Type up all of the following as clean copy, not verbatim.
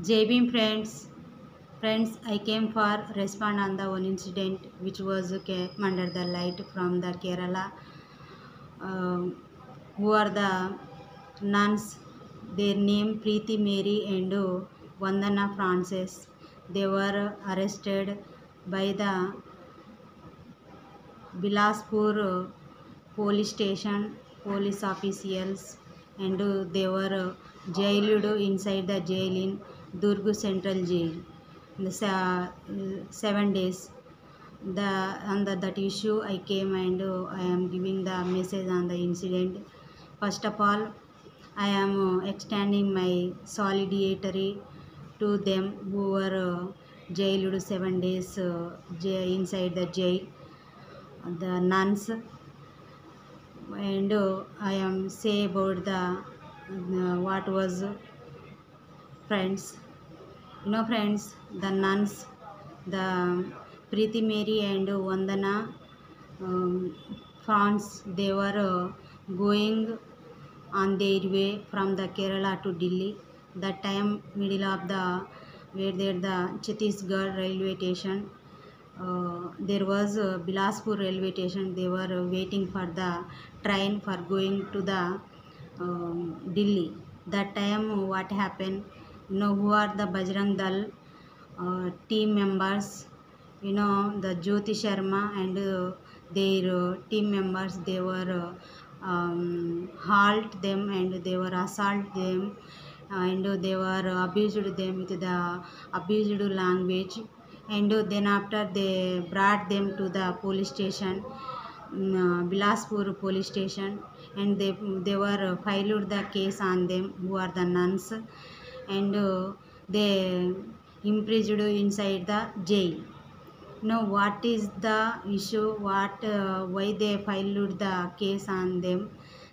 JB friends, I came for respond on the one incident which was came under the light from the Kerala, um, who are the nuns. Their name Preeti Mary and Vandana Frances. They were arrested by the Bilaspur police station police officials, and they were jailed inside the jail in Durg Central Jail. The 7 days. The on that issue I came and I am giving the message on the incident. First of all, I am extending my solidarity to them who were jailed 7 days inside the jail, the nuns, and I am say about the what was friends. Friends, the nuns, the Preeti Mary and Vandana France, they were going on their way from the Kerala to Delhi. That time, middle of the where there the Chhattisgarh railway station. There was a Bilaspur railway station. They were waiting for the train for going to the Delhi. That time, what happened? Who are the Bajrang Dal team members? The Jyoti Sharma and their team members. They were halt them and they were assault them, and they were abused them with the abused language, and then after they brought them to the police station, Bilaspur police station, and they were filed the case on them who are the nuns, and they imprisoned inside the jail. Now, what is the issue? What why they filed the case on them?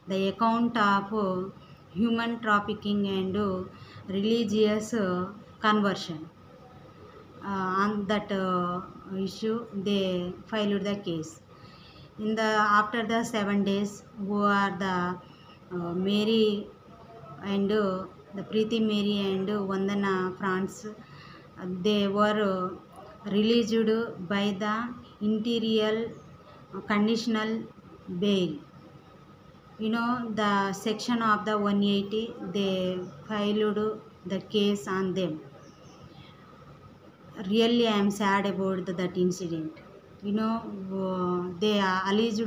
The account of human trafficking and religious conversion. On that issue, they filed the case. In the after the 7 days, who are the Mary and the Preeti Mary and Vandana France, they were released by the interior conditional bail. The section of the 180, they filed the case on them. Really, I am sad about that incident. They are alleged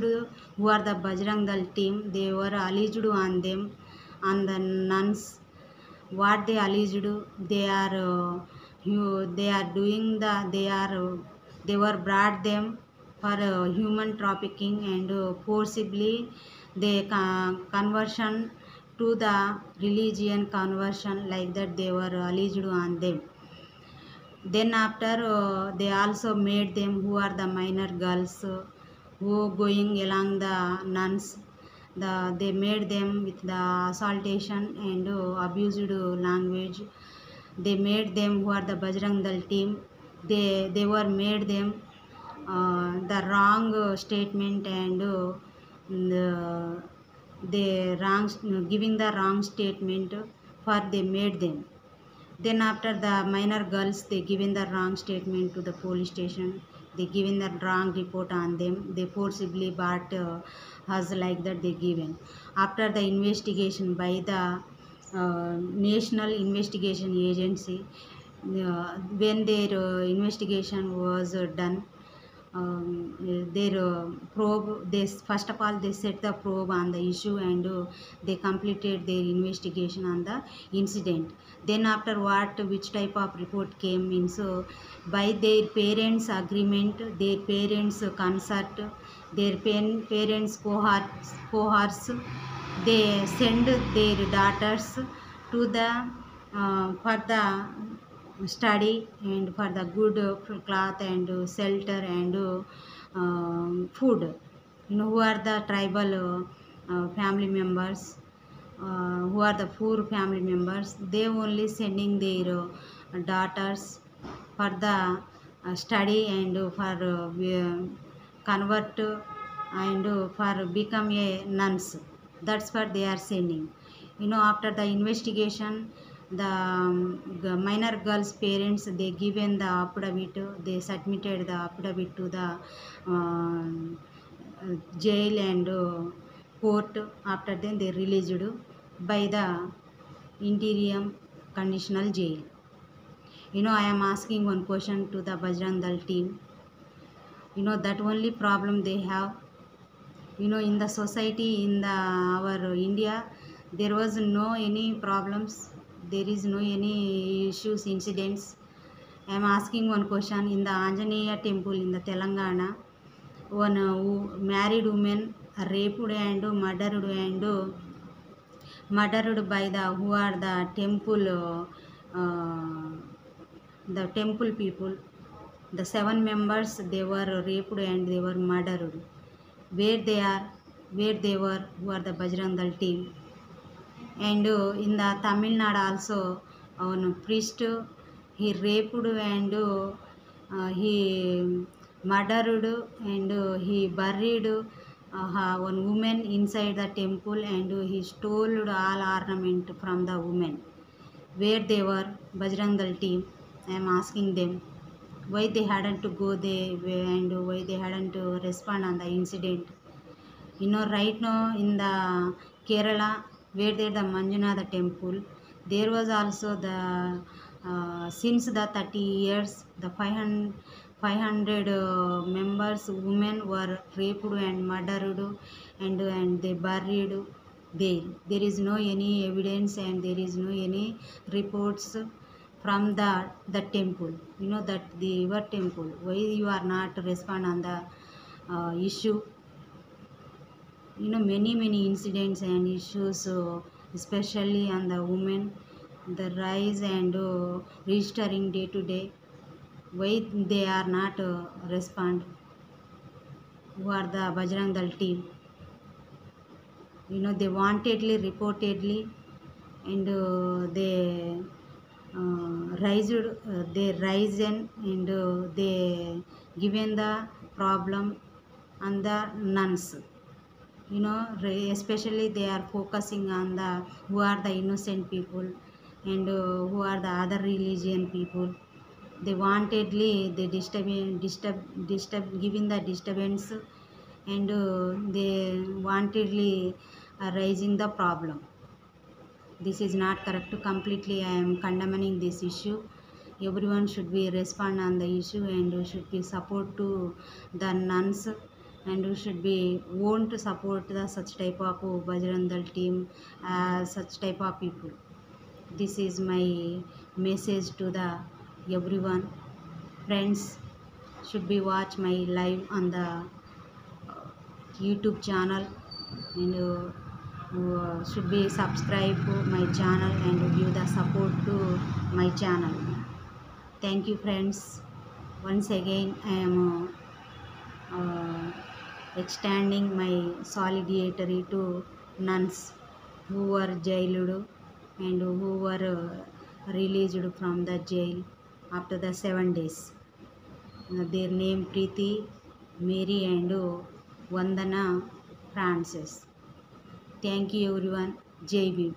who are the Bajrang Dal team. They were alleged on them, on the nuns. What they alleged, they are they are doing they were brought them for human trafficking and forcibly they conversion to the religion conversion, like that they were alleged on them. Then after they also made them who are the minor girls who going along the nuns, they made them with the assaultation and abused language. They made them who are the Bajrang Dal team. They were made them the wrong statement and the, wrong giving the wrong statement for they made them. Then after the minor girls, they given the wrong statement to the police station. They given the wrong report on them. They forcibly bought us, like that they given. After the investigation by the National Investigation Agency, when their investigation was done, their probe, they first of all they set the probe on the issue and they completed their investigation on the incident. Then after what which type of report came in, so by their parents agreement, their parents consent, their parents cohorts, they send their daughters to the for the study and for the good cloth and shelter and food. Who are the tribal family members, who are the poor family members, they only sending their daughters for the study and for convert and for become a nuns. That's what they are sending. After the investigation, The minor girls parents, they given the affidavit, they submitted the affidavit to the jail and court. After then they released by the interim conditional jail. I am asking one question to the Bajrang Dal team. That only problem they have. In the society, in the our India, there was no any problems, there is no any issues, incidents. I am asking one question. In the Anjaneya temple in the Telangana, one married woman raped and murdered by the who are uh, the temple people. The 7 members, they were raped and they were murdered. Where they are, where they were, who are the Bajrang Dal team. And in the Tamil Nadu also, one priest, he raped and he murdered and he buried one woman inside the temple, and he stole all ornament from the woman. Where they were, Bajrang Dal team? I am asking them, why they hadn't to go there and why they hadn't to respond on the incident. Right now in the Kerala, where there the Manjunatha temple, there was also the since the 30 years, the 500 members women were raped and murdered, and they buried there. There is no any evidence and there is no any reports from the temple. That the your temple, why you are not respond on the issue. Many incidents and issues, especially on the women, the rise and registering day to day. Why they are not respond, who are the Bajrang Dal team? They wantedly reportedly, and they risen and they given the problem on the nuns. Especially they are focusing on the who are the innocent people and who are the other religion people. They wantedly they disturb giving the disturbance, and they wantedly are raising the problem. This is not correct. Completely I am condemning this issue. Everyone should be respond on the issue and should be support to the nuns, and we should be want to support the such type of Bajrang Dal team, such type of people. This is my message to the everyone. Friends should be watch my live on the YouTube channel, and should be subscribe to my channel and give the support to my channel. Thank you friends. Once again I am extending my solidarity to nuns who were jailed and who were released from the jail after the 7 days. Their name Preeti, Mary and Vandana Francis. Thank you everyone. Jai Bhim.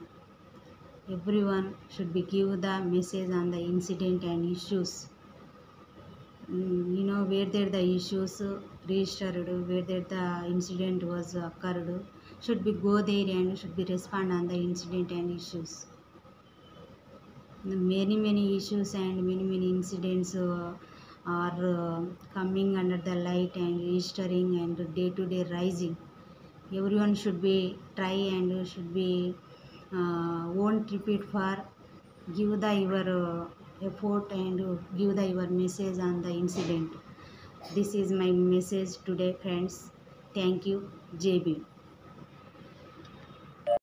Everyone should be give the message on the incident and issues. Where there the issues registered, where there the incident was occurred, should be go there and should be respond on the incident and issues. Many issues and many incidents are coming under the light and registering and day to day rising. Everyone should be try and should be won't repeat for give the your effort and give the your message on the incident. This is my message today friends. Thank you. Jai Bhim.